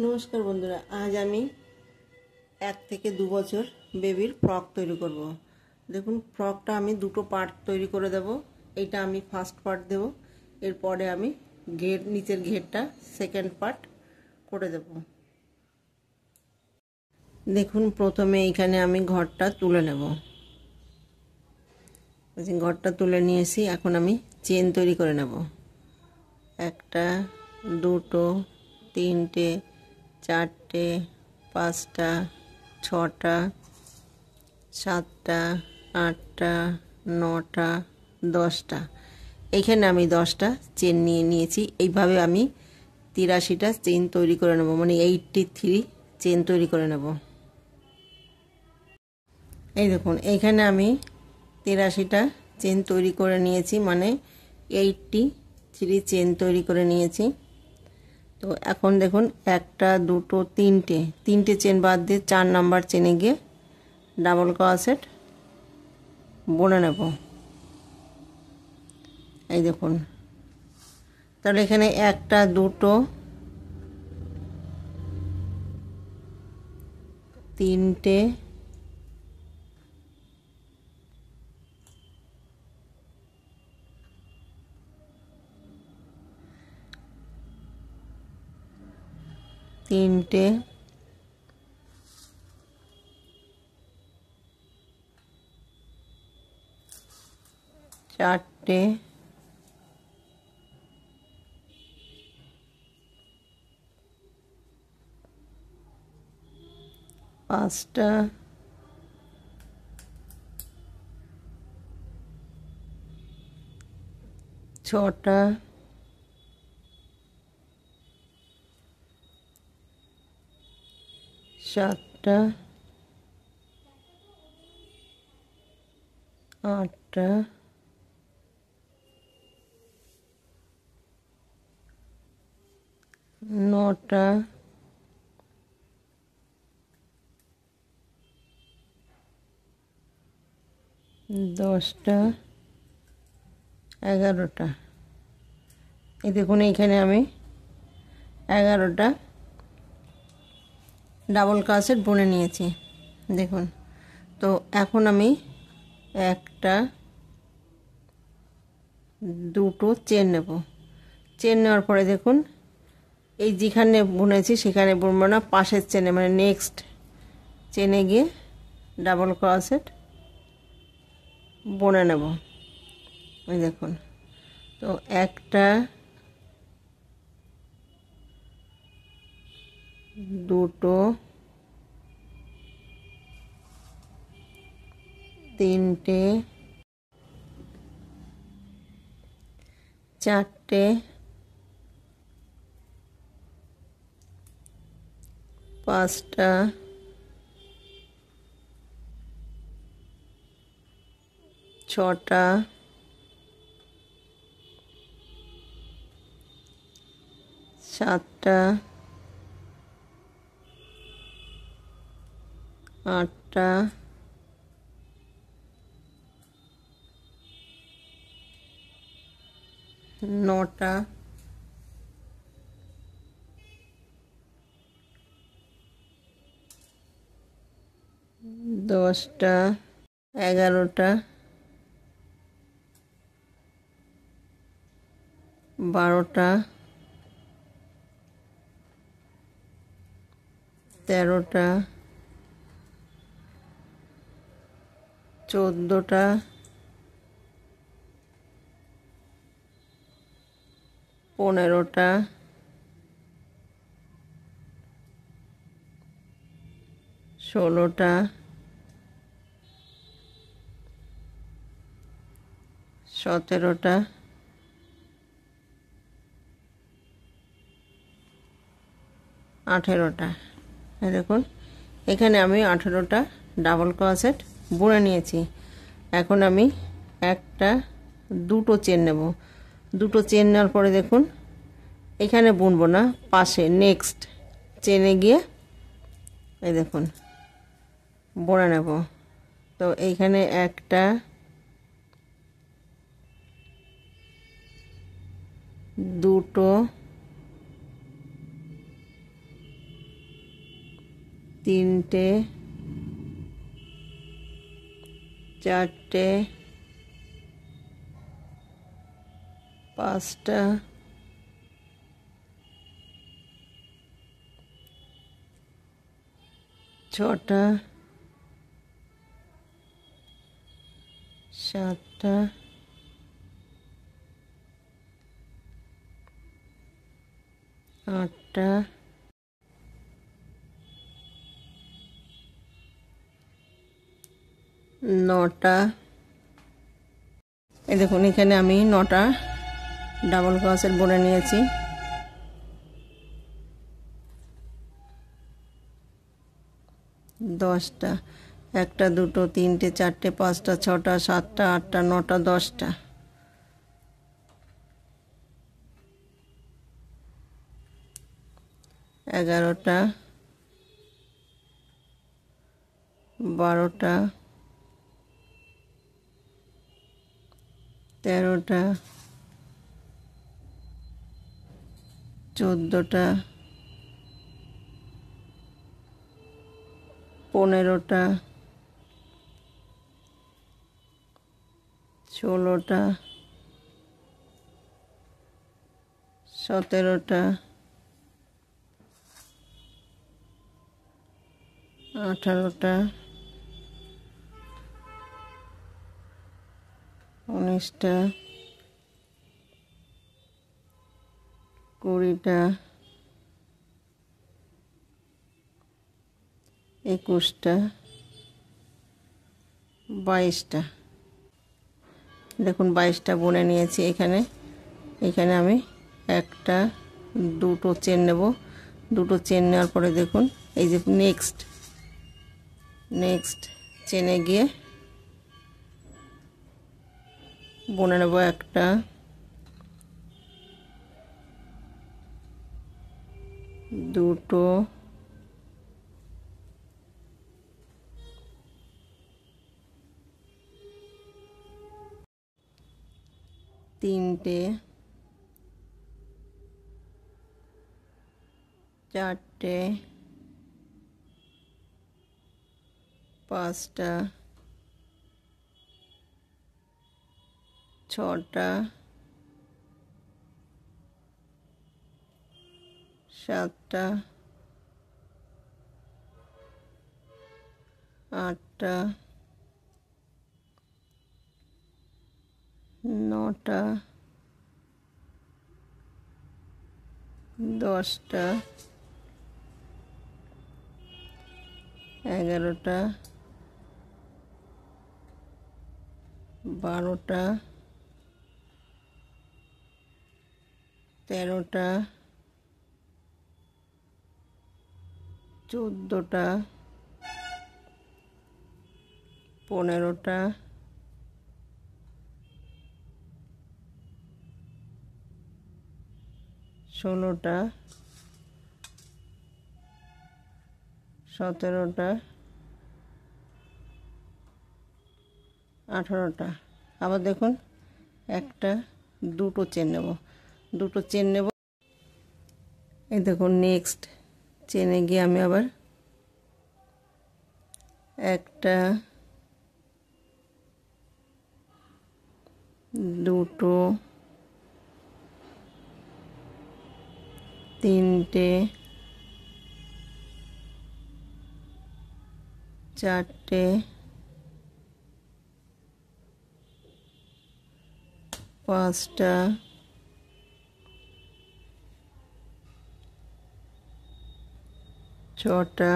নমস্কার বন্ধুরা, আজ আমি 1 থেকে 2 বছর বেবির ফ্রক তৈরি করব। দেখুন, ফ্রকটা আমি দুটো পার্ট তৈরি করে দেব। এটা আমি ফার্স্ট পার্ট দেব, এরপরে আমি নিচের ঘেরটা সেকেন্ড পার্ট করে দেব। দেখুন, প্রথমে এখানে আমি ঘরটা তুলে নেব। ঘরটা তুলে নিয়েছি, এখন আমি চেন তৈরি করে নেব। একটা, দুটো, তিনটে, চারটে, পাঁচটা, ছটা, সাতটা, আটটা, নটা, 10টা। এইখানে আমি 10টা চেন নিয়ে নিয়েছি। এইভাবে আমি 83টা চেন তৈরি করে নেব, মানে 83 চেন তৈরি করে নেব। এই দেখুন, এইখানে আমি 83টা চেন তৈরি করে নিয়েছি, মানে 83 চেন তৈরি করে নিয়েছি। তো এখন দেখুন, একটা, দুটো, তিনটে চেন বাদ দিয়ে 4 নাম্বার চেনে গিয়ে ডাবল ক্রোশেট বুনে নেব। এই দেখুন, তাহলে এখানে একটা, দুটো, তিনটে, চারটে, পাঁচটা, ছটা, সাতটা, আটটা, নটা, 10টা, 11টা। এই দেখুন, এইখানে আমি 11টা ডাবল ক্রোশেট বুনে নিয়েছি। দেখুন, তো এখন আমি একটা, দুটো চেন নেব। চেন নেওয়ার পরে দেখুন, এই যেখানে বুনেছি সেখানে বুনবো না, পাশের চেনে, মানে নেক্সট চেনে গিয়ে ডাবল ক্রোশেট বুনে নেব। এই দেখুন, তো একটা, দুটো, তিনটে, চারটে, পাঁচটা, ছটা, সাতটা, আটটা, নটা, 10টা, 11টা, 12টা, 13টা, 14টা, 15টা, 16টা, 17টা, 18টা। দেখুন, এখানে আমি 18টা ডাবল ক্রোশেট বুনে নিয়েছি। এখন আমি একটা, দুটো চেন নেব। দুটো চেন নেওয়ার পরে দেখুন, এখানে বুনবো না, পাশে নেক্সট চেনে গিয়ে এই দেখুন বুনে নেব। তো এইখানে একটা, দুটো, তিনটে, চারটে, পাঁচটা, ছটা, সাতটা, আটটা, নটা। এই দেখুন এখানে আমি 9টা ডাবল ক্রোশেট বুনে নিয়েছি। দশটা, একটা, দুটো, তিনটে, চারটে, পাঁচটা, ছটা, সাতটা, আটটা, নটা, 10টা। এগারোটা, 12টা, 13টা, 14টা, 15টা, 16টা, 17টা, 18টা, 19টা, 20টা, 21টা, 22টা। দেখুন 22টা বুনে নিয়েছি। এখানে আমি একটা, দুটো চেন নেব। দুটো চেন নেওয়ার পরে দেখুন এই যে নেক্সট চেনে গিয়ে বুনে নেব একটা, দুটো, তিনটে, চারটে, পাঁচটা, ছটা, সাতটা, আটটা, নটা, 10টা, 11টা, 12টা, 13টা, 14টা, 15টা, 16টা, 17টা, 18টা। আবার দেখুন একটা, দুটো চেন নেব। এই দেখুন নেক্সট চেনে গিয়ে আমি আবার একটা, দুটো, তিনটে, চারটে, পাঁচটা, ছটা,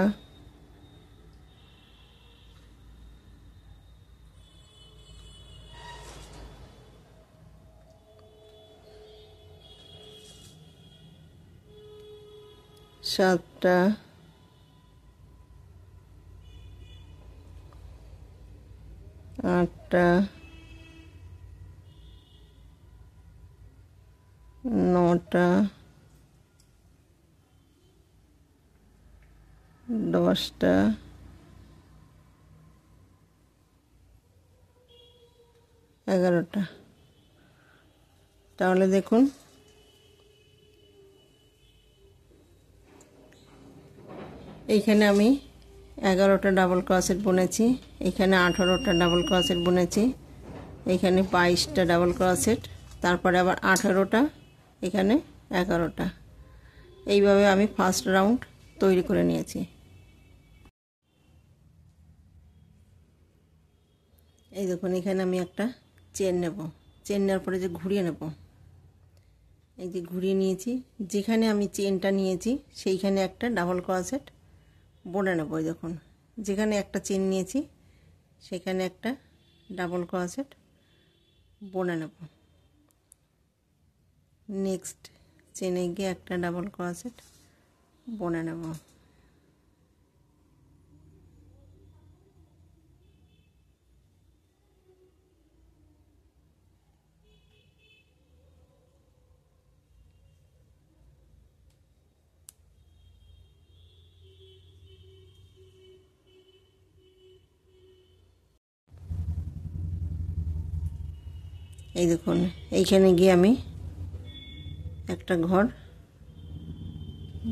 সাতটা, আটটা, নটা, 10টা, 11টা। তাহলে দেখুন এইখানে আমি 11টা ডাবল ক্রোশেট বুনেছি, এখানে 18টা ডাবল ক্রোশেট বুনেছি, এখানে 22টা ডাবল ক্রোশেট, তারপরে আবার 18টা, এখানে 11টা। এইভাবে আমি ফার্স্ট রাউন্ড তৈরি করে নিয়েছি। এই দেখুন এখানে আমি একটা চেন নেব, চেন নেওয়ার পরে যে ঘুরিয়ে নেব, এই যে ঘুরিয়ে নিয়েছি, যেখানে আমি চেনটা নিয়েছি সেইখানে একটা ডাবল ক্রোশেট বুনে নেব। এই দেখুন যেখানে একটা চেন নিয়েছি সেখানে একটা ডাবল ক্রোশেট বুনে নেব। নেক্সট চেনে গিয়ে একটা ডাবল ক্রোশেট বুনে নেব। এই দেখুন এইখানে গিয়ে আমি একটা ঘর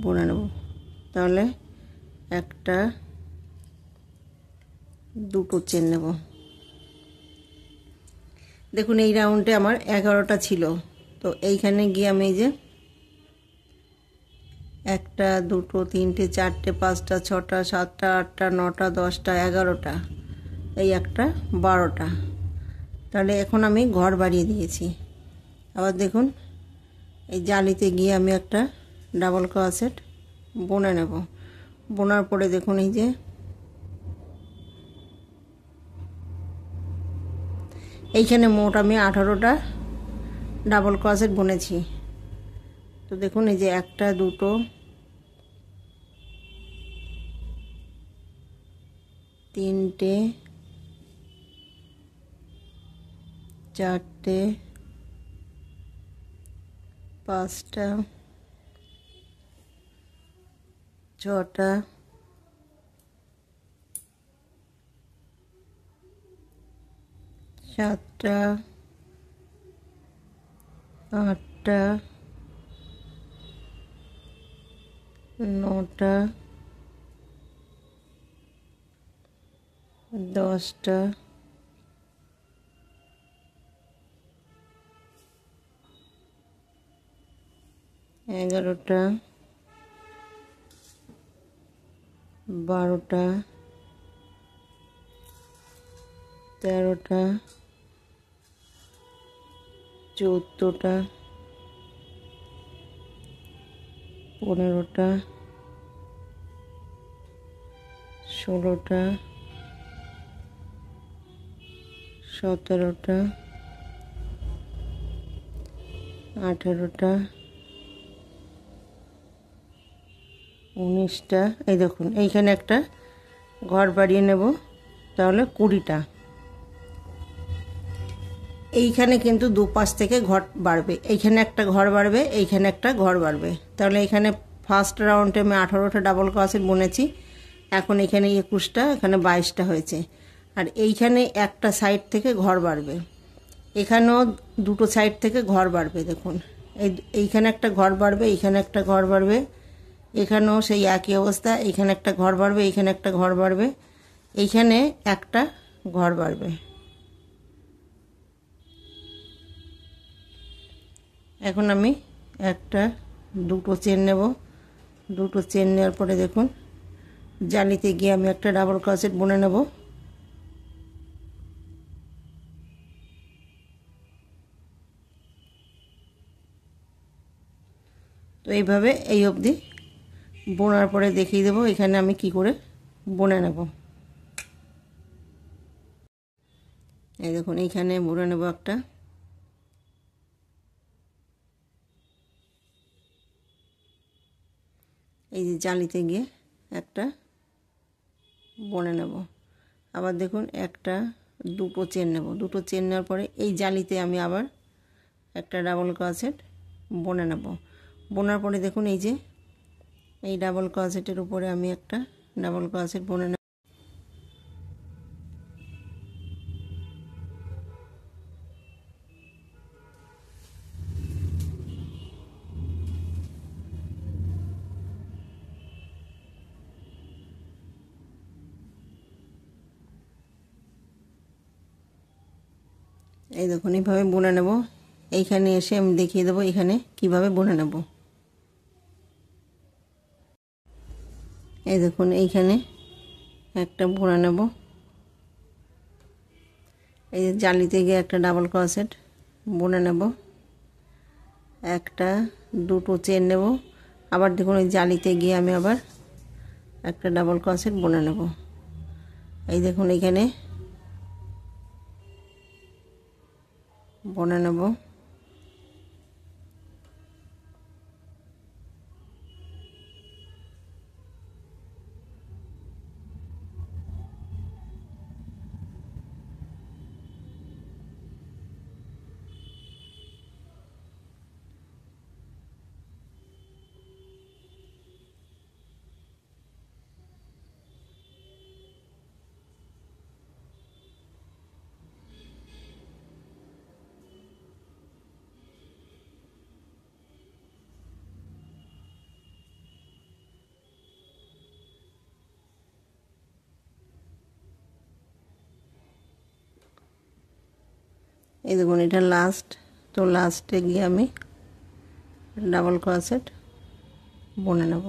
বুনে নেব। তাহলে একটা দুটো চেন নেব। দেখুন এই রাউন্ডে আমার 11টা ছিল, তো এইখানে গিয়ে আমি এই যে 1টা 2টো 3টে 4টে 5টা 6টা 7টা 8টা 9টা 10টা 11টা, এই একটা 12টা। তাহলে এখন আমি ঘর বাড়িয়ে দিয়েছি। আবার দেখুন এই জালিতে গিয়ে আমি একটা ডাবল ক্রোশেট বুনে নেব। বোনার পরে দেখুন এই যে এইখানে মোট আমি 18টা ডাবল ক্রোশেট বুনেছি। তো দেখুন এই যে 1টা 2টো 3টে 4টে 5টা 6টা 7টা 8টা 9টা 10টা 11টা 12টা 13টা 14টা 15টা 16টা 17টা 18টা 19টা। এই দেখুন এইখানে একটা ঘর বাড়িয়ে নেব, তাহলে 20টা। এইখানে কিন্তু দুপাশ থেকে ঘর বাড়বে, এইখানে একটা ঘর বাড়বে, এইখানে একটা ঘর বাড়বে। তাহলে এখানে ফার্স্ট রাউন্ডে আমি 18টা ডাবল ক্রোশেট বুনেছি, এখন এখানে 21টা, এখানে 22টা হয়েছে। আর এইখানে একটা সাইড থেকে ঘর বাড়বে, এখানেও দুটো সাইড থেকে ঘর বাড়বে। দেখুন এইখানে একটা ঘর বাড়বে, এইখানে একটা ঘর বাড়বে, এখানেও সেই একই অবস্থা, এইখানে একটা ঘর বাড়বে, এইখানে একটা ঘর বাড়বে, এইখানে একটা ঘর বাড়বে। এখন আমি একটা দুটো চেন নেব, দুটো চেন নেওয়ার পরে দেখুন জালিতে গিয়ে আমি একটা ডাবল ক্রোশেট বুনে নেব। তো এইভাবে এই অবধি বোনার পরে দেখিয়ে দেবো এখানে আমি কি করে বুনে নেব। এই দেখুন এইখানে বুনে নেব একটা, এই যে জালিতে গিয়ে একটা বুনে নেব। আবার দেখুন একটা দুটো চেন নেব, দুটো চেন নেওয়ার পরে এই জালিতে আমি আবার একটা ডাবল ক্রোশেট বুনে নেব। বোনার পরে দেখুন এই যে এই ডাবল ক্রোশেটের উপরে আমি একটা ডাবল ক্রোশেট বুনে নেব। এই দেখুন এইভাবে বুনে নেব। এইখানে এসে আমি দেখিয়ে দেবো এখানে কিভাবে বুনে নেব। এই দেখুন এইখানে একটা বুনে নেব। এই যে জালিতে গিয়ে একটা ডাবল ক্রোশেট বুনে নেব, একটা দুটো চেন নেব, আবার দেখুন ওই জালিতে গিয়ে আমি আবার একটা ডাবল ক্রোশেট বুনে নেব। এই দেখুন এখানে বুনে নেব। এই দেখুন এটা লাস্ট, তো লাস্টে গিয়ে আমি ডাবল ক্রোশেট বুনে নেব।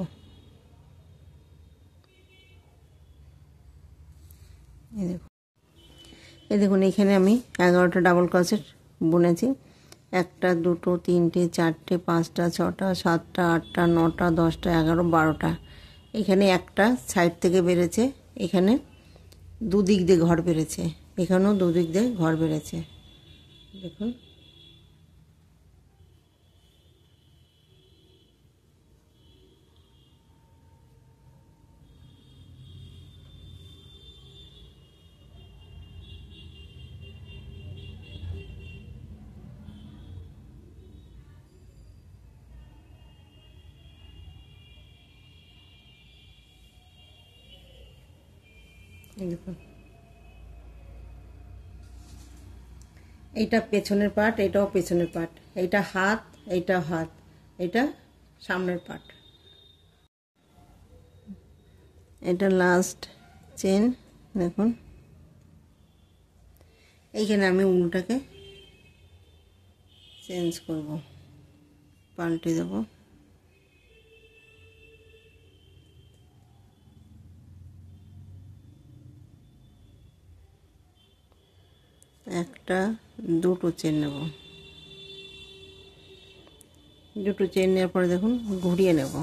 এই দেখুন এখানে আমি 11টা ডাবল ক্রোশেট বুনেছি। 1টা 2টো 3টে 4টে 5টা 6টা 7টা 8টা 9টা 10টা 11 12টা। এখানে একটা সাইড থেকে বেড়েছে, এখানে দুদিক দিয়ে ঘর বেড়েছে, এখানেও দুদিক দিয়ে ঘর বেড়েছে। দেখুন দেখুন এইটা পেছনের পার্ট, এটাও পেছনের পার্ট, এইটা হাত, এইটা হাত, এটা সামনের পার্ট। এটা লাস্ট চেন। দেখুন এইখানে আমি উলটাকে চেঞ্জ করব, পাল্টে দেব। একটা দুটো চেন নেব, দুটো চেন নেওয়ার পরে দেখুন ঘুরিয়ে নেব।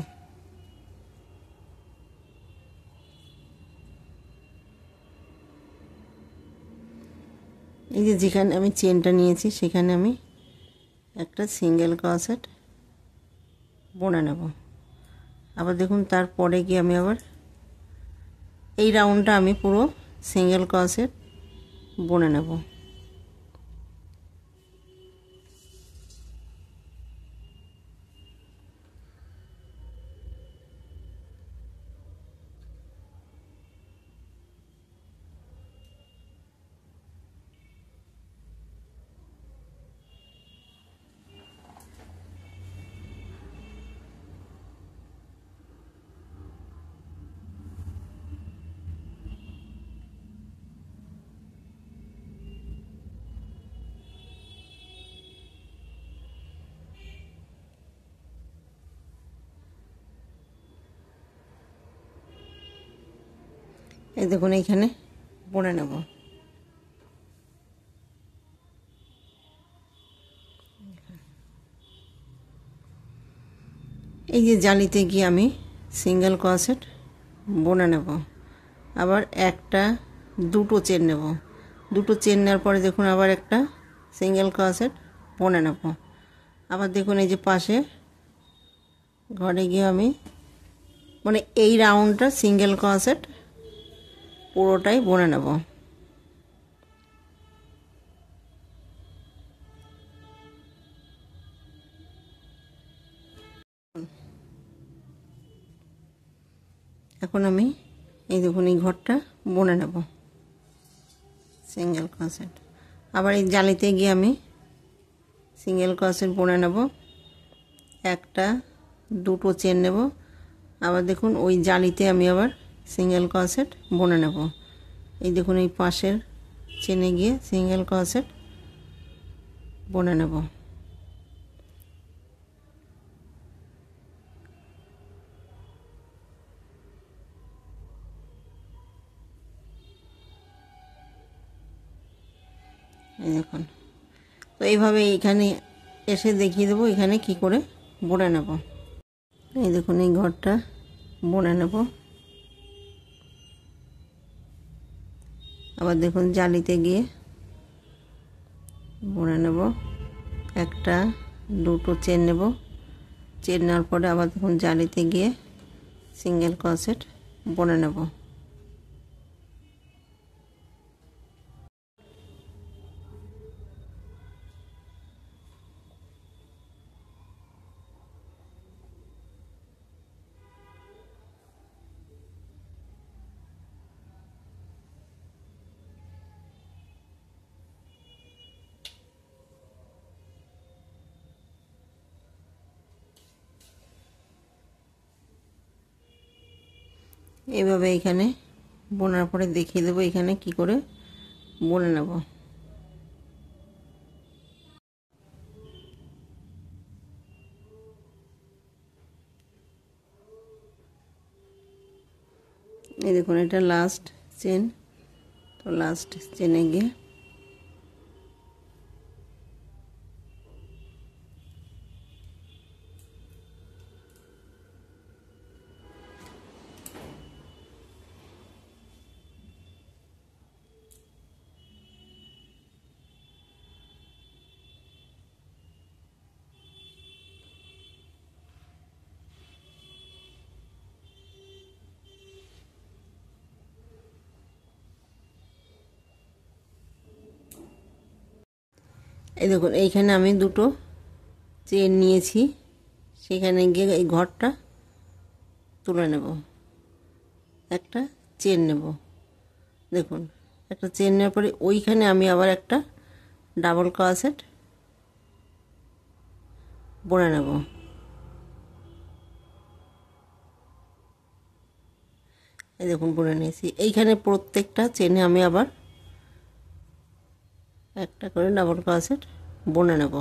এই যে যেখানে আমি চেনটা নিয়েছি সেখানে আমি একটা সিঙ্গেল ক্রোশেট বুনে নেব। আবার দেখুন তারপরে গিয়ে আমি আবার এই রাউন্ডটা আমি পুরো সিঙ্গেল ক্রোশেট বুনে নেব। এই দেখুন এইখানে বুনে নেব। এই যে জালিতে গিয়ে আমি সিঙ্গেল ক্রোশেট বুনে নেব। আবার একটা দুটো চেন নেব, দুটো চেন নেওয়ার পরে দেখুন আবার একটা সিঙ্গেল ক্রোশেট বুনে নেব। আবার দেখুন এই যে পাশে ঘরে গিয়ে আমি মানে এই রাউন্ডটা সিঙ্গেল ক্রোশেট পুরোটাই বুনে নেব। এখন আমি এই দেখুন এই ঘরটা বুনে নেব সিঙ্গেল ক্রোশেট। আবার এই জালিতে গিয়ে আমি সিঙ্গেল ক্রোশেট বুনে নেব, একটা দুটো চেন নেব। আবার দেখুন ওই জালিতে আমি আবার সিঙ্গেল ক্রোশেট বুনে নেব। এই দেখুন এই পাশের চেনে গিয়ে সিঙ্গেল ক্রোশেট বুনে নেব। এই দেখুন, তো এইভাবে এইখানে এসে দেখিয়ে দেবো এখানে কি করে বুনে নেব। এই দেখুন, এই ঘরটা বুনে নেব। আবার দেখুন জালিতে গিয়ে বুনে নেব। একটা দুটো চেন নেব, চেন নেওয়ার পরে আবার দেখুন জালিতে গিয়ে সিঙ্গেল ক্রোশেট বুনে নেব। এইভাবে এখানে বোনার পরে দেখিয়ে দেবো এখানে কি করে বুনে নেব। এই দেখুন, এটা লাস্ট চেন। তো লাস্ট চেনে গিয়ে এই দেখুন, এইখানে আমি দুটো চেন নিয়েছি, সেখানে গিয়ে এই ঘরটা তুলে নেব। একটা চেন নেব, দেখুন একটা চেন নেওয়ার পরে ওইখানে আমি আবার একটা ডাবল ক্রোশেট বুনে নেব। এই দেখুন বুনে নিয়েছি। এইখানে প্রত্যেকটা চেনে আমি আবার একটা করে ডাবল ক্রোশেট বুনে নেব।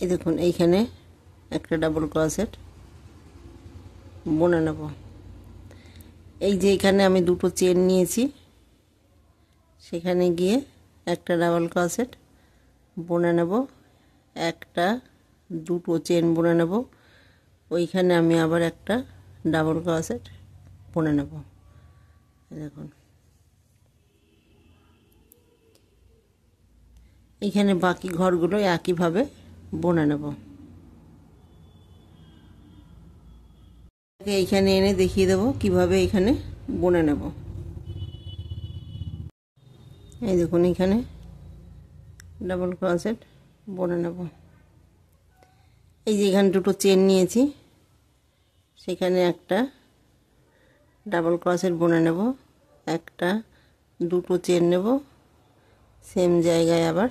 এই দেখুন, এইখানে একটা ডাবল ক্রোশেট বুনে নেব। এই যে এখানে আমি দুটো চেন নিয়েছি, সেখানে গিয়ে একটা ডাবল ক্রোশেট বুনে নেব। একটা দুটো চেন বুনে নেব, ওইখানে আমি আবার একটা ডাবল ক্রোশেট বুনে নেব। দেখুন, এইখানে বাকি ঘরগুলো একইভাবে বুনে নেব। এইখানে এনে দেখিয়ে দেবো কিভাবে এখানে বুনে নেব। এই দেখুন, এখানে ডাবল ক্রোশেট বুনে নেব। এই যে এখানে দুটো চেন নিয়েছি, সেখানে একটা ডাবল ক্রোশেট বুনে নেব। একটা দুটো চেন নেব, সেম জায়গায় আবার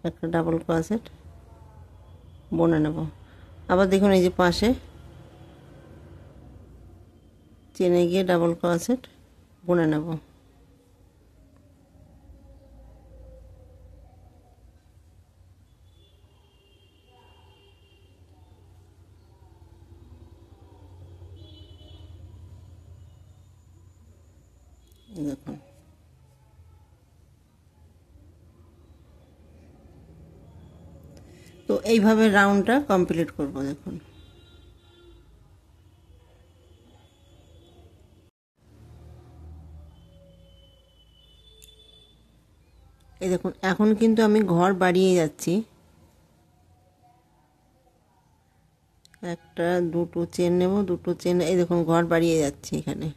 একটা ডাবল ক্রোশেট বুনে নেব। আবার দেখুন, এই যে পাশে চেনে গিয়ে ডাবল ক্রোশেট বুনে নেব। দেখুন, তো এইভাবে রাউন্ডটা কমপ্লিট করব। দেখুন, এই দেখুন এখন কিন্তু আমি ঘর বাড়িয়ে যাচ্ছি, একটা দুটো চেন নেব, দুটো চেন, এই দেখুন ঘর বাড়িয়ে যাচ্ছি এখানে।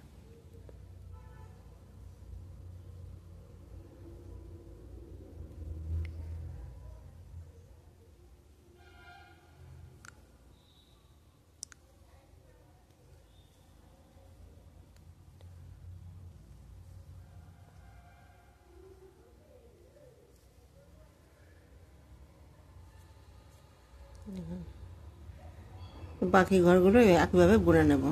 বাকি ঘরগুলো একইভাবে বুনে নেব।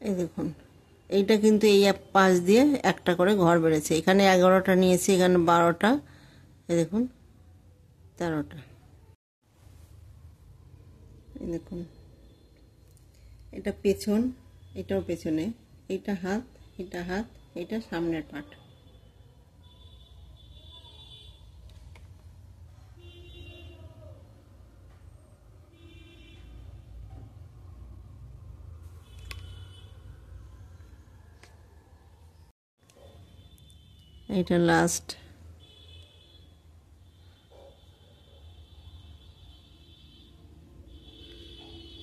এই দেখুন এইটা কিন্তু এই পাশ দিয়ে একটা করে ঘর বেড়েছে, এখানে 11টা নিয়েছি, এখানে 12টা, এই দেখুন 13টা। এই দেখুন এটা পেছন, এটাও পেছনে, এটা হাত, এটা হাত, এটা সামনের পাট। এটা লাস্ট।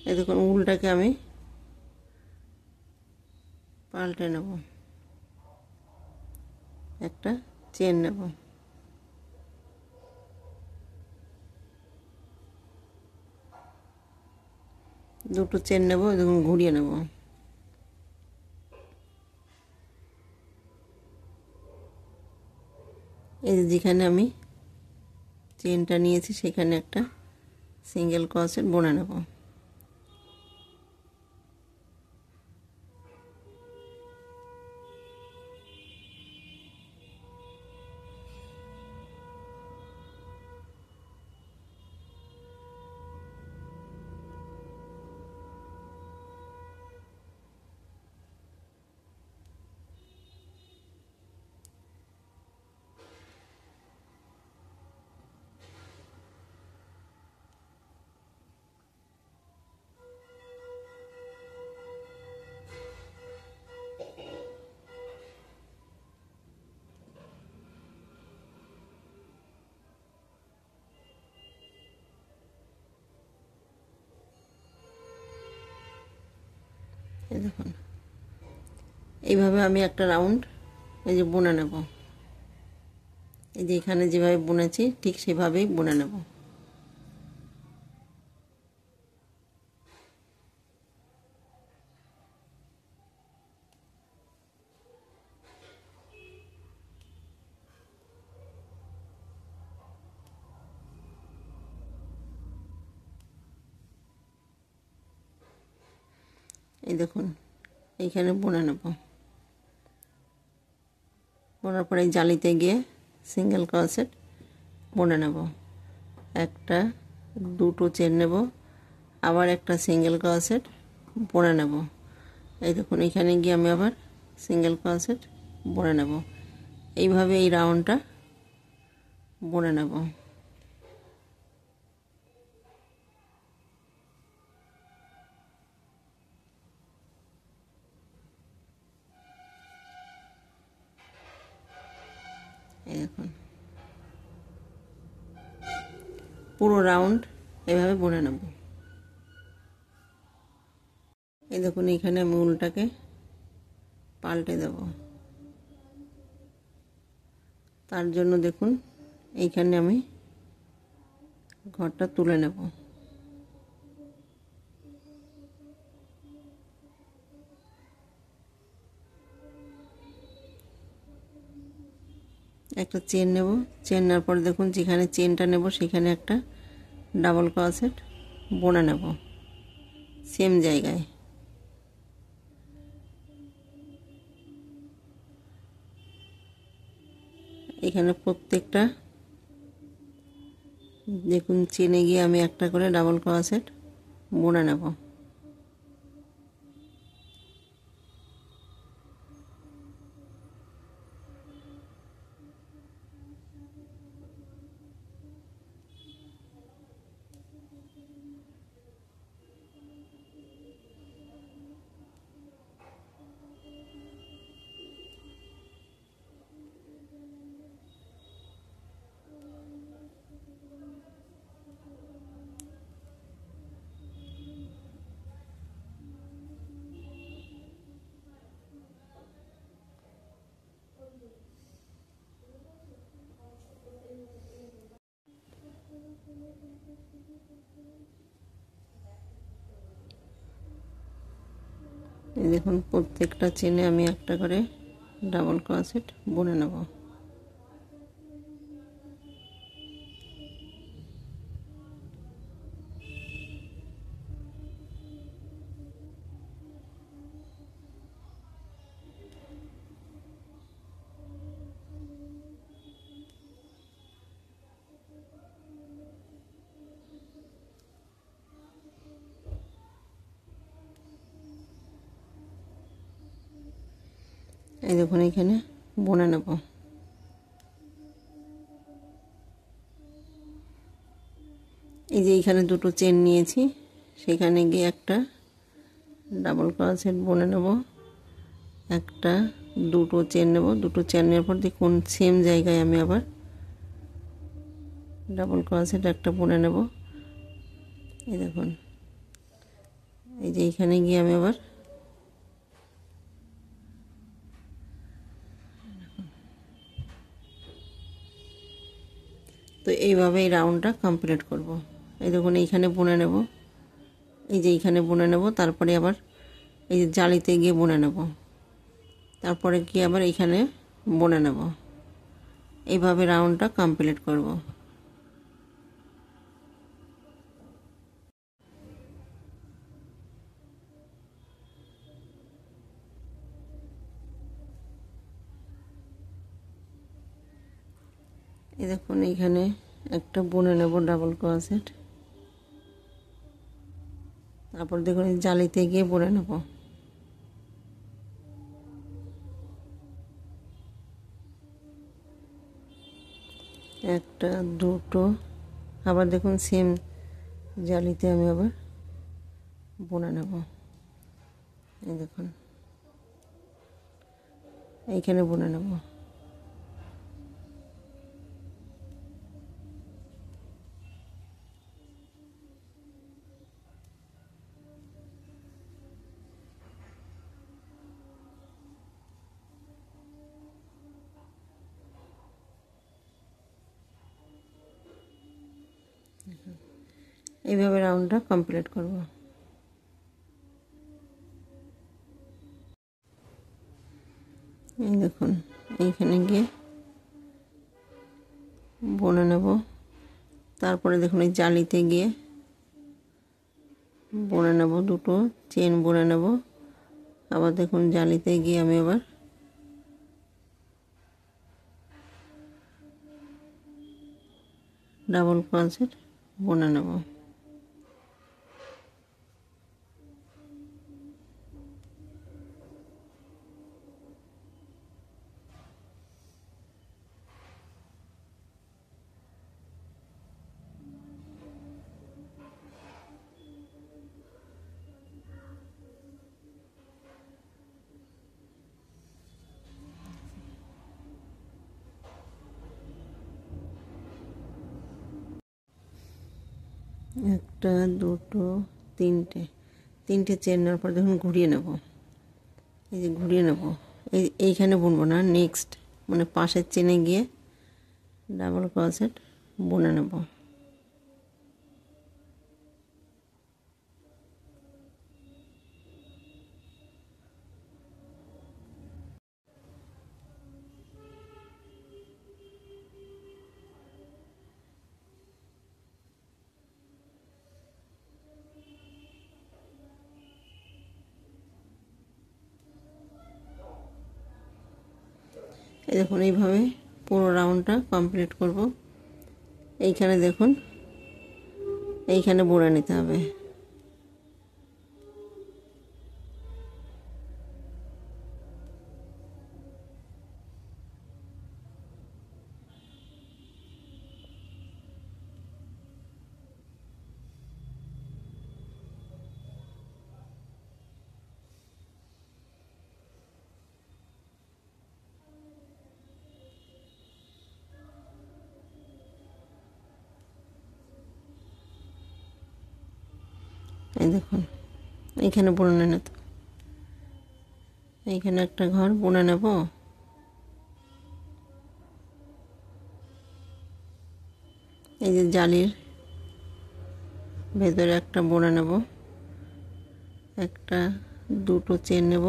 এই দেখুন উলটাকে আমি পাল্টে নেব, একটা চেন নেব, দুটো চেন নেব, দেখুন ঘুরিয়ে নেব। এই যেখানে আমি চেনটা নিয়েছি সেখানে একটা সিঙ্গেল ক্রোশেট বুনে নেব। এই দেখুন এইভাবে আমি একটা রাউন্ড এই যে বুনে নেব, এই যে এখানে যেভাবে বুনেছি ঠিক সেভাবেই বুনে নেব। এই দেখুন এইখানে বুনে নেব, বোনার পরে জালিতে গিয়ে সিঙ্গেল ক্রোশেট বুনে নেব, একটা দুটো চেন নেব, আবার একটা সিঙ্গেল ক্রোশেট বুনে নেব। এই দেখুন এখানে গিয়ে আমি আবার সিঙ্গেল ক্রোশেট বুনে নেব, এইভাবে এই রাউন্ডটা বুনে নেব। এই দেখুন পুরো রাউন্ড এভাবে বুনে নেব। এই দেখুন এখানে আমি উলটাকে পাল্টে দেব, তার জন্য দেখুন এইখানে আমি ঘরটা তুলে নেব। একটা চেন নেব, চেন নেওয়ার পর দেখুন যেখানে চেনটা নেব সেখানে একটা ডাবল ক্রোশেট বুনে নেব সেম জায়গায়। এখানে প্রত্যেকটা দেখুন চেনে গিয়ে আমি একটা করে ডাবল ক্রোশেট বুনে নেব। এই দেখুন প্রত্যেকটা চেনে আমি একটা করে ডাবল ক্রোশেট বুনে নেব। এই দেখুন এখানে বুনে নেব। এই যে এখানে দুটো চেন নিয়েছি, সেখানে গিয়ে একটা ডাবল ক্রোশেট বুনে নেব, একটা দুটো চেন নেব, দুটো চেন নেওয়ার পর দেখুন সেম জায়গায় আমি আবার ডাবল ক্রোশেট একটা বুনে নেব। এই দেখুন এই যে এখানে গিয়ে আমি আবার তো এইভাবে এই রাউন্ডটা কমপ্লিট করব। এই দেখুন এইখানে বুনে নেব, এই যে এইখানে বুনে নেব, তারপরে আবার এই যে জালিতে গিয়ে বুনে নেব, তারপরে গিয়ে আবার এইখানে বুনে নেব। এইভাবে রাউন্ডটা কমপ্লিট করব। এই দেখুন এইখানে একটা বুনে নেব ডাবল ক্রোশেট, তারপর দেখুন এই জালিতে গিয়ে বুনে নেব। একটা দুটো, আবার দেখুন সেম জালিতে আমি আবার বুনে নেব। এই দেখুন এইখানে বুনে নেব। এইভাবে রাউন্ডটা কমপ্লিট করব। এই দেখুন এইখানে গিয়ে বুনে নেব, তারপরে দেখুন এই জালিতে গিয়ে বুনে নেব, দুটো চেন বুনে নেব, আবার দেখুন জালিতে গিয়ে আমি আবার ডাবল ক্রোশেট বুনে নেব। একটা দুটো তিনটে, তিনটে চেন নেওয়ার পর দেখুন ঘুরিয়ে নেব। এই যে ঘুরিয়ে নেব, এইখানে বুনবো না, নেক্সট মানে পাশের চেনে গিয়ে ডাবল ক্রোশেট বুনে নেব। এই দেখুন এইভাবে পুরো রাউন্ডটা কমপ্লিট করব। এইখানে দেখুন এইখানে বুনে নিতে হবে। এই দেখুন এইখানে বুনে নিতে, এইখানে একটা ঘর বুনে নেব, এই যে জালির ভেতরে একটা বুনে নেব, একটা দুটো চেন নেব,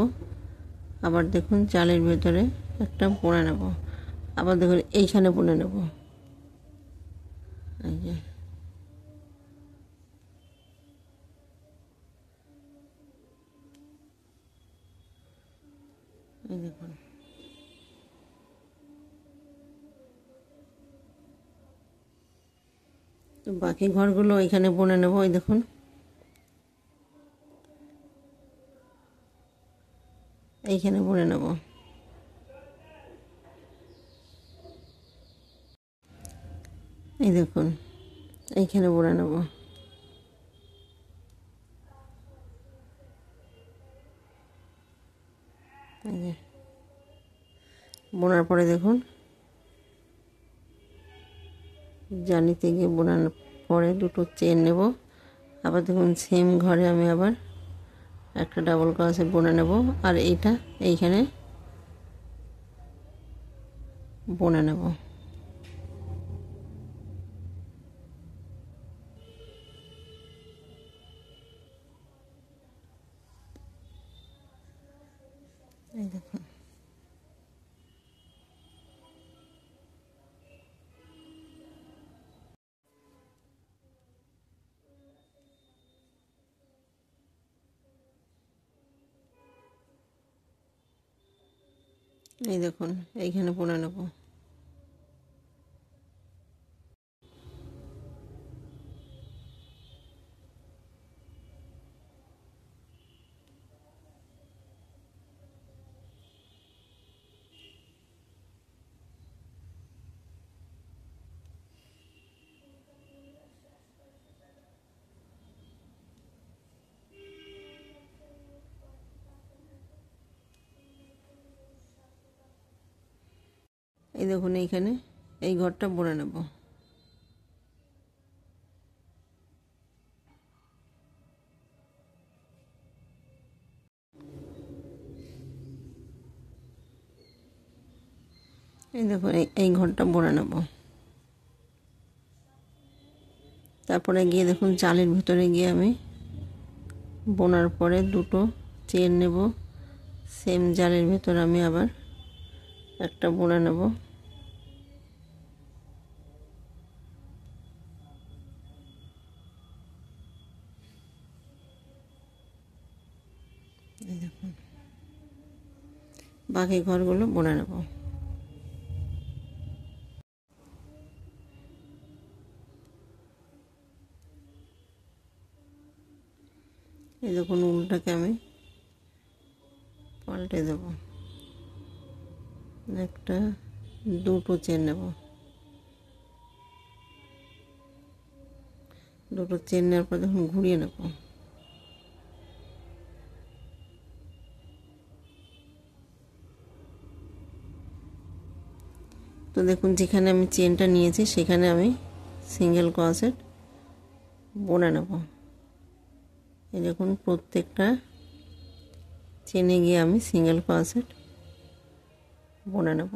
আবার দেখুন জালের ভেতরে একটা বুনে নেব, আবার দেখুন এইখানে বুনে নেব, এই যে এই দেখুন। তো বাকি ঘরগুলো এখানে বুনে নেব, এই দেখুন এইখানে বুনে নেব। এই দেখুন এইখানে বুনে নেব, এই যে বোনার পরে দেখুন জালিতে গিয়ে বোনার পরে দুটো চেন নেব, আবার দেখুন সেম ঘরে আমি আবার একটা ডাবল ক্রোশেট বুনে নেব, আর এইটা এইখানে বুনে নেব। এই দেখুন এই দেখুন এইখানে বুনে নেব। এই দেখুন এইখানে এই ঘরটা বুনে নেব। এই দেখুন এই ঘরটা বুনে নেব। তারপরে গিয়ে দেখুন জালের ভিতরে গিয়ে আমি বোনার পরে দুটো চেন নেব, সেম জালের ভিতর আমি আবার একটা বুনে নেব। এই দেখুন বাকি ঘরগুলো বুনে নেব। এই দেখুন উলটাকে আমি পাল্টে দেব, একটা দুটো চেন নেব, দুটো চেন নেওয়ার পর দেখুন ঘুরিয়ে নেব। তো দেখুন যেখানে আমি চেনটা নিয়েছি সেখানে আমি সিঙ্গেল ক্রোশেট বুনে নেব। এই দেখুন প্রত্যেকটা চেনে গিয়ে আমি সিঙ্গেল ক্রোশেট বুনে নেব।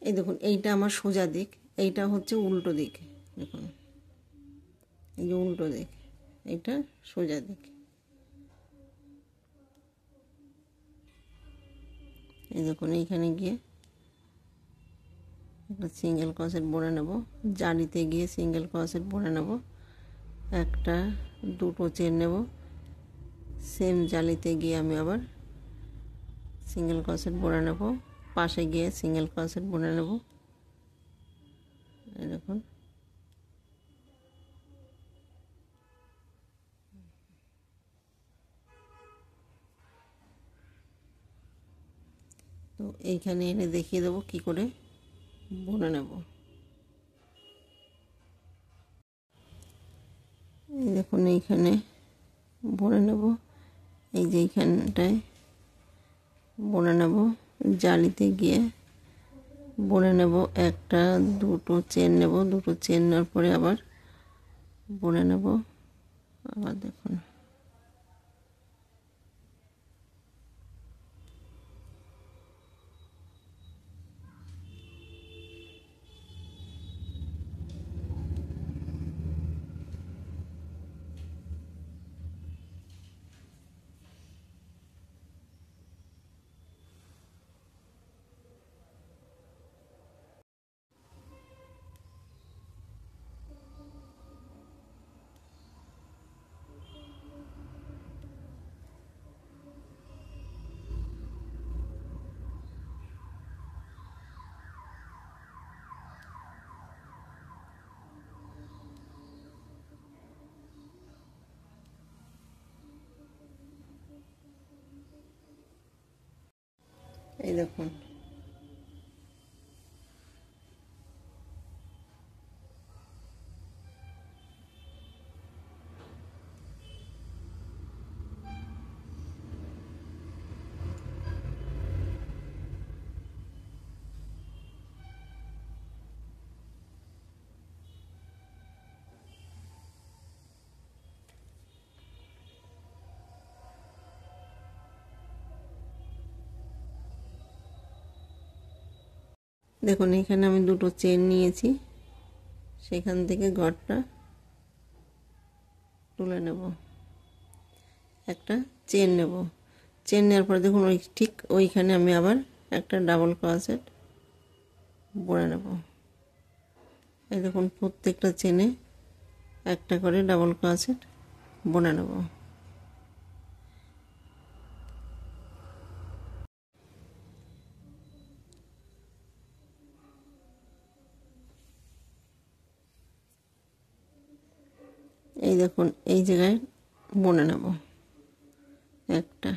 এই দেখুন এইটা আমার সোজা দিক, এইটা হচ্ছে উল্টো দিক। দেখুন এই যে উল্টো দিক, এইটা সোজা দিক। এই দেখুন এইখানে গিয়ে একটা সিঙ্গেল ক্রোশেট বুনে নেব, জালিতে গিয়ে সিঙ্গেল ক্রোশেট বুনে নেব, একটা দুটো চেন নেব, সেম জালিতে গিয়ে আমি আবার সিঙ্গেল ক্রোশেট বুনে নেব, পাশে গিয়ে সিঙ্গেল ক্রোশেট বুনে নেব। এই দেখুন তো এইখানে এনে দেখিয়ে দেবো কি করে বুনে নেব। এই দেখুন এইখানে বুনে নেব, এই যে এইখানটায় বুনে নেব, জালিতে গিয়ে বুনে নেব। একটা দুটো চেন নেব, দুটো চেন নেওয়ার পরে আবার বুনে নেব। আবার দেখুন এই দেখুন দেখুন এখানে আমি দুটো চেন নিয়েছি, সেখান থেকে ঘরটা তুলে নেব। একটা চেন নেব, চেন নেওয়ার পর দেখুন ওই ঠিক ওইখানে আমি আবার একটা ডাবল ক্রোশেট বুনে নেব। এই দেখুন প্রত্যেকটা চেনে একটা করে ডাবল ক্রোশেট বুনে নেব। এই দেখুন এই জায়গায় বুনে নেব একটা,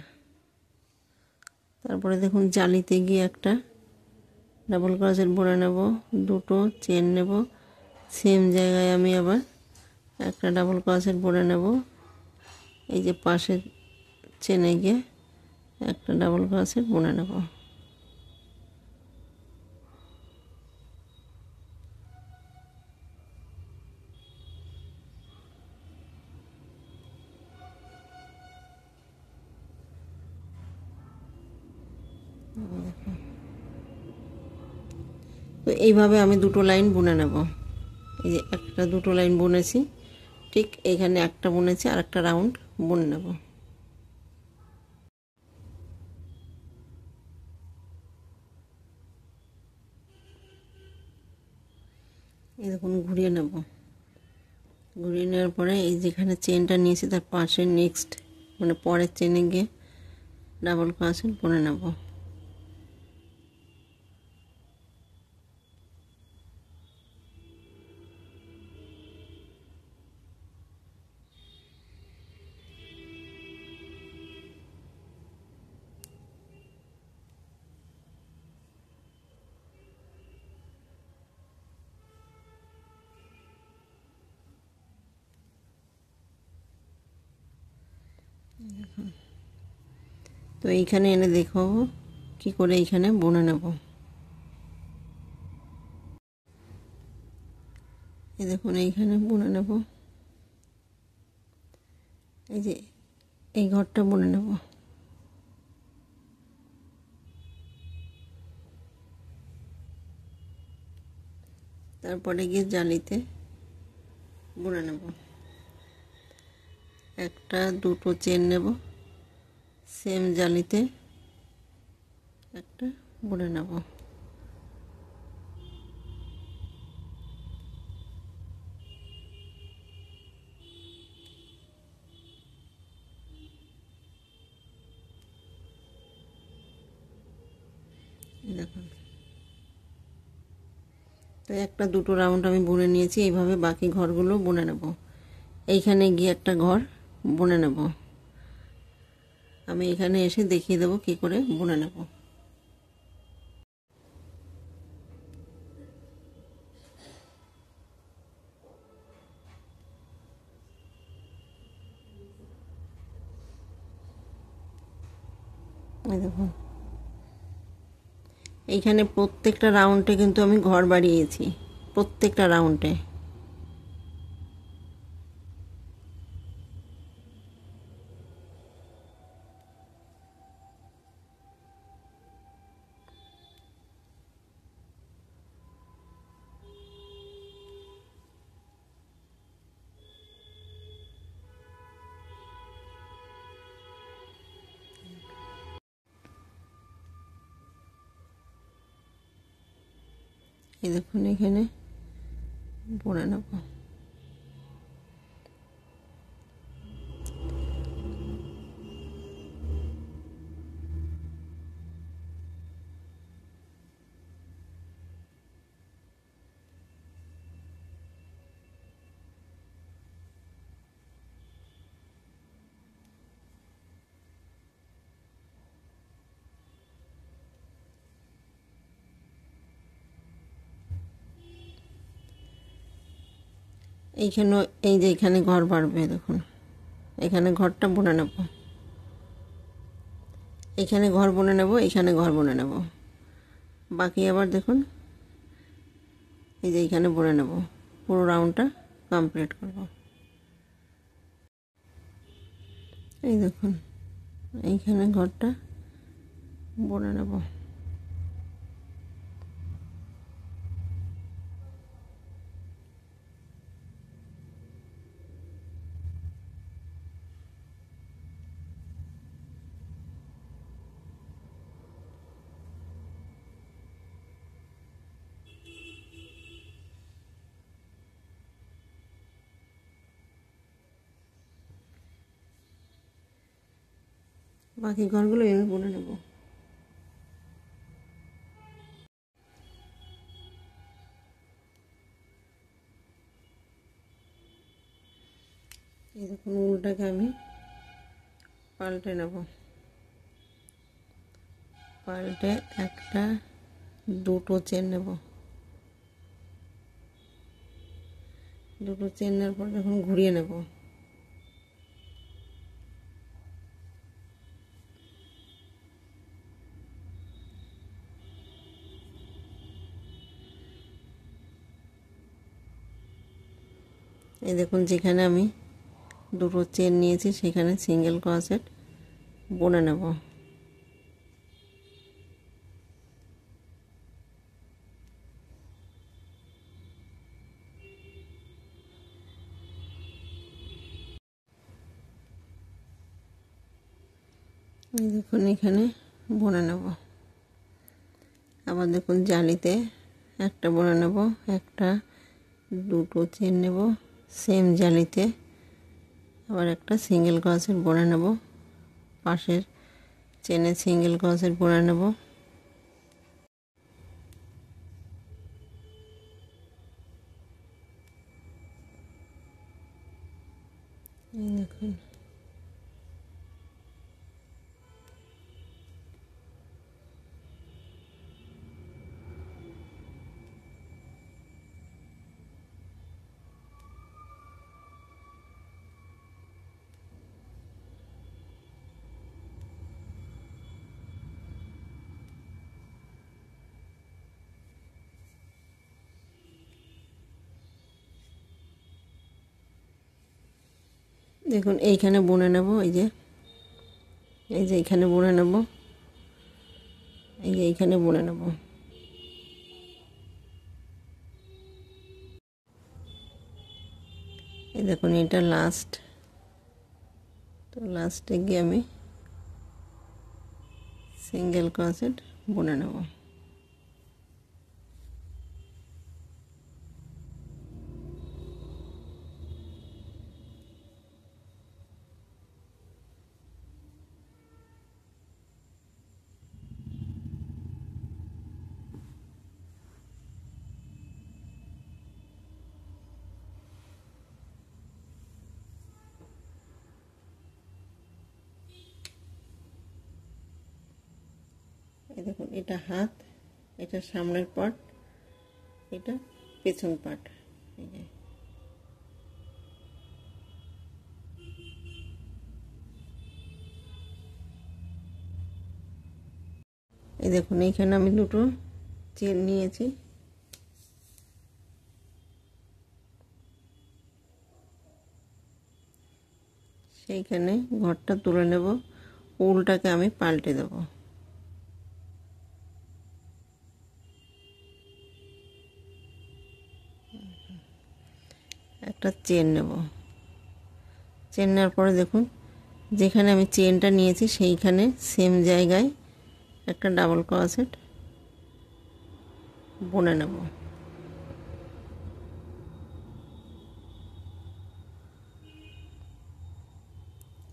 তারপরে দেখুন জালিতে গিয়ে একটা ডাবল ক্রোশেট বুনে নেব, দুটো চেন নেব, সেম জায়গায় আমি আবার একটা ডাবল ক্রোশেট বুনে নেব। এই যে পাশের চেনে গিয়ে একটা ডাবল ক্রোশেট বুনে নেব। তো এইভাবে আমি দুটো লাইন বুনে নেব। এই যে একটা দুটো লাইন বুনেছি, ঠিক এইখানে একটা বুনেছি আর একটা রাউন্ড বুনে নেব। এই দেখুন ঘুরিয়ে নেব, ঘুরিয়ে নেওয়ার পরে এই যেখানে চেনটা নিয়েছি তার পাশে নেক্সট মানে পরের চেনে গিয়ে ডাবল ক্রোশেট বুনে নেব। তো এইখানে এনে দেখাবো কি করে এইখানে বুনে নেব। এই দেখুন এইখানে বুনে নেব, এই যে এই ঘরটা বুনে নেব। তারপরে গিয়ে জালিতে বুনে নেব, একটা দুটো চেন নেব, সেম জালিতে একটা বুনে নেব। দেখুন তো একটা দুটো রাউন্ড আমি বুনে নিয়েছি, এইভাবে বাকি ঘরগুলো বুনে নেব। এইখানে গিয়ে একটা ঘর বুনে নেব, আমি এখানে এসে দেখিয়ে দেবো কি করে বুনে নেব। দেখুন এইখানে প্রত্যেকটা রাউন্ডে কিন্তু আমি ঘর বাড়িয়েছি, প্রত্যেকটা রাউন্ডে। এই দেখুন এখানে বুনে নেব। এইখানেও এই যে এখানে ঘর বাড়বে, দেখুন এখানে ঘরটা বুনে নেব, এখানে ঘর বুনে নেব, এখানে ঘর বুনে নেব। বাকি আবার দেখুন এই যে এইখানে বুনে নেব, পুরো রাউন্ডটা কমপ্লিট করব। এই দেখুন এইখানে ঘরটা বুনে নেব। বাকি ঘরগুলো এভাবে বুনে নেব। এই দেখুন উলটাকে আমি পাল্টে নেব, পাল্টে একটা দুটো চেন নেব। দুটো চেন নেওয়ার পর এখন ঘুরিয়ে নেব। এই দেখুন যেখানে আমি দুটো চেন নিয়েছি সেখানে সিঙ্গেল ক্রোশেট বুনে নেব। এই দেখুন এখানে বুনে নেব। আবার দেখুন জালিতে একটা বুনে নেব, একটা দুটো চেন নেব সেম জালিতে, আবার একটা সিঙ্গেল ক্রোশেট বুনে নেব, পাশের চেনে সিঙ্গেল ক্রোশেট বুনে নেব। দেখুন দেখুন এইখানে বুনে নেব, এই যে এইখানে বুনে নেব, এই যে এইখানে বুনে নেব। এই দেখুন এটা লাস্ট, তো লাস্টে গিয়ে আমি সিঙ্গেল ক্রোশেট বুনে নেব। এই দেখুন এটা হাত, এটা সামনের পার্ট, এটা পেছন পার্ট। এই যে এই দেখুন এইখানে আমি দুটো চেন নিয়েছি, সেইখানে ঘরটা তুলে নেব, উলটাকে আমি পাল্টে দেব। একটা চেন নেব, চেন নেওয়ার পরে দেখুন যেখানে আমি চেনটা নিয়েছি সেইখানে সেম জায়গায় একটা ডাবল ক্রোশেট বুনে নেব।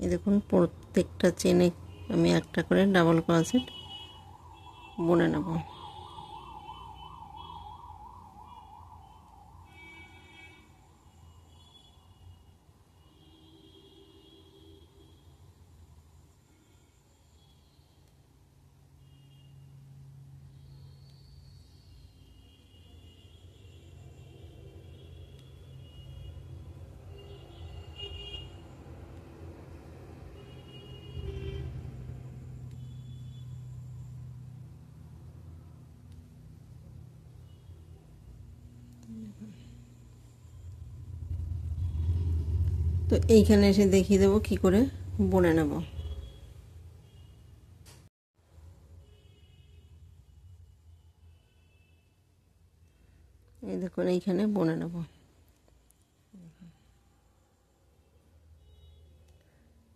এই দেখুন প্রত্যেকটা চেনে আমি একটা করে ডাবল ক্রোশেট বুনে নেব। তো এইখানে এসে দেখিয়ে দেবো কি করে বুনে নেব। এই দেখুন এইখানে বুনে নেব।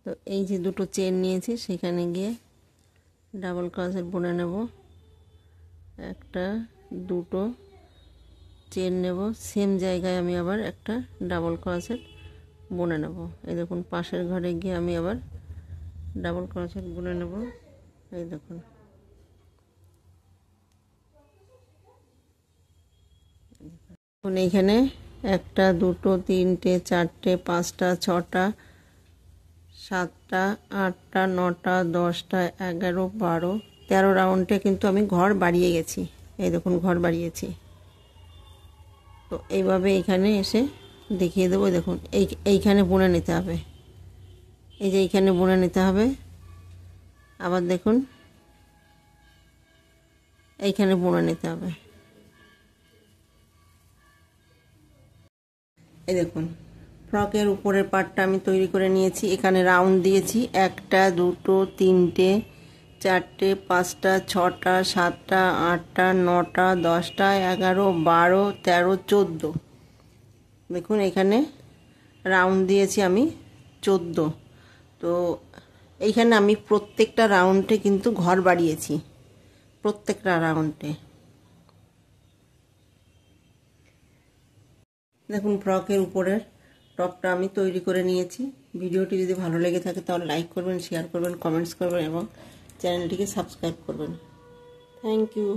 তো এই যে দুটো চেন নিয়েছি সেখানে গিয়ে ডাবল ক্রোশেট বুনে নেব। একটা দুটো চেন নেব, সেম জায়গায় আমি আবার একটা ডাবল ক্রোশেট বুনে নেব। এই দেখুন পাশের ঘরে গিয়ে আমি আবার ডাবল ক্রোশেট বুনে নেব। এই দেখুন এইখানে একটা দুটো তিনটে চারটে পাঁচটা ছটা সাতটা আটটা নটা 10টা 11 12 13 রাউন্ডে কিন্তু আমি ঘর বাড়িয়ে গেছি। এই দেখুন ঘর বাড়িয়েছি। তো এইভাবে এইখানে এসে দেখিয়ে দেবো। দেখুন এইখানে বুনে নিতে হবে, এই যে এইখানে বুনে নিতে হবে। আবার দেখুন এইখানে বুনে নিতে হবে। এই দেখুন ফ্রকের উপরের পার্টটা আমি তৈরি করে নিয়েছি। এখানে রাউন্ড দিয়েছি 1টা 2টো 3টে 4টে 5টা 6টা 7টা 8টা 9টা 10টা 11 12 13 14। দেখুন এখানে রাউন্ড দিয়েছি আমি 14। তো এইখানে আমি প্রত্যেকটা রাউন্ডে কিন্তু ঘর বাড়িয়েছি, প্রত্যেকটা রাউন্ডে। দেখুন ফ্রকের উপরের টপটা আমি তৈরি করে নিয়েছি। ভিডিওটি যদি ভালো লেগে থাকে তাহলে লাইক করবেন, শেয়ার করবেন, কমেন্টস করবেন এবং চ্যানেলটিকে সাবস্ক্রাইব করবেন। Thank you.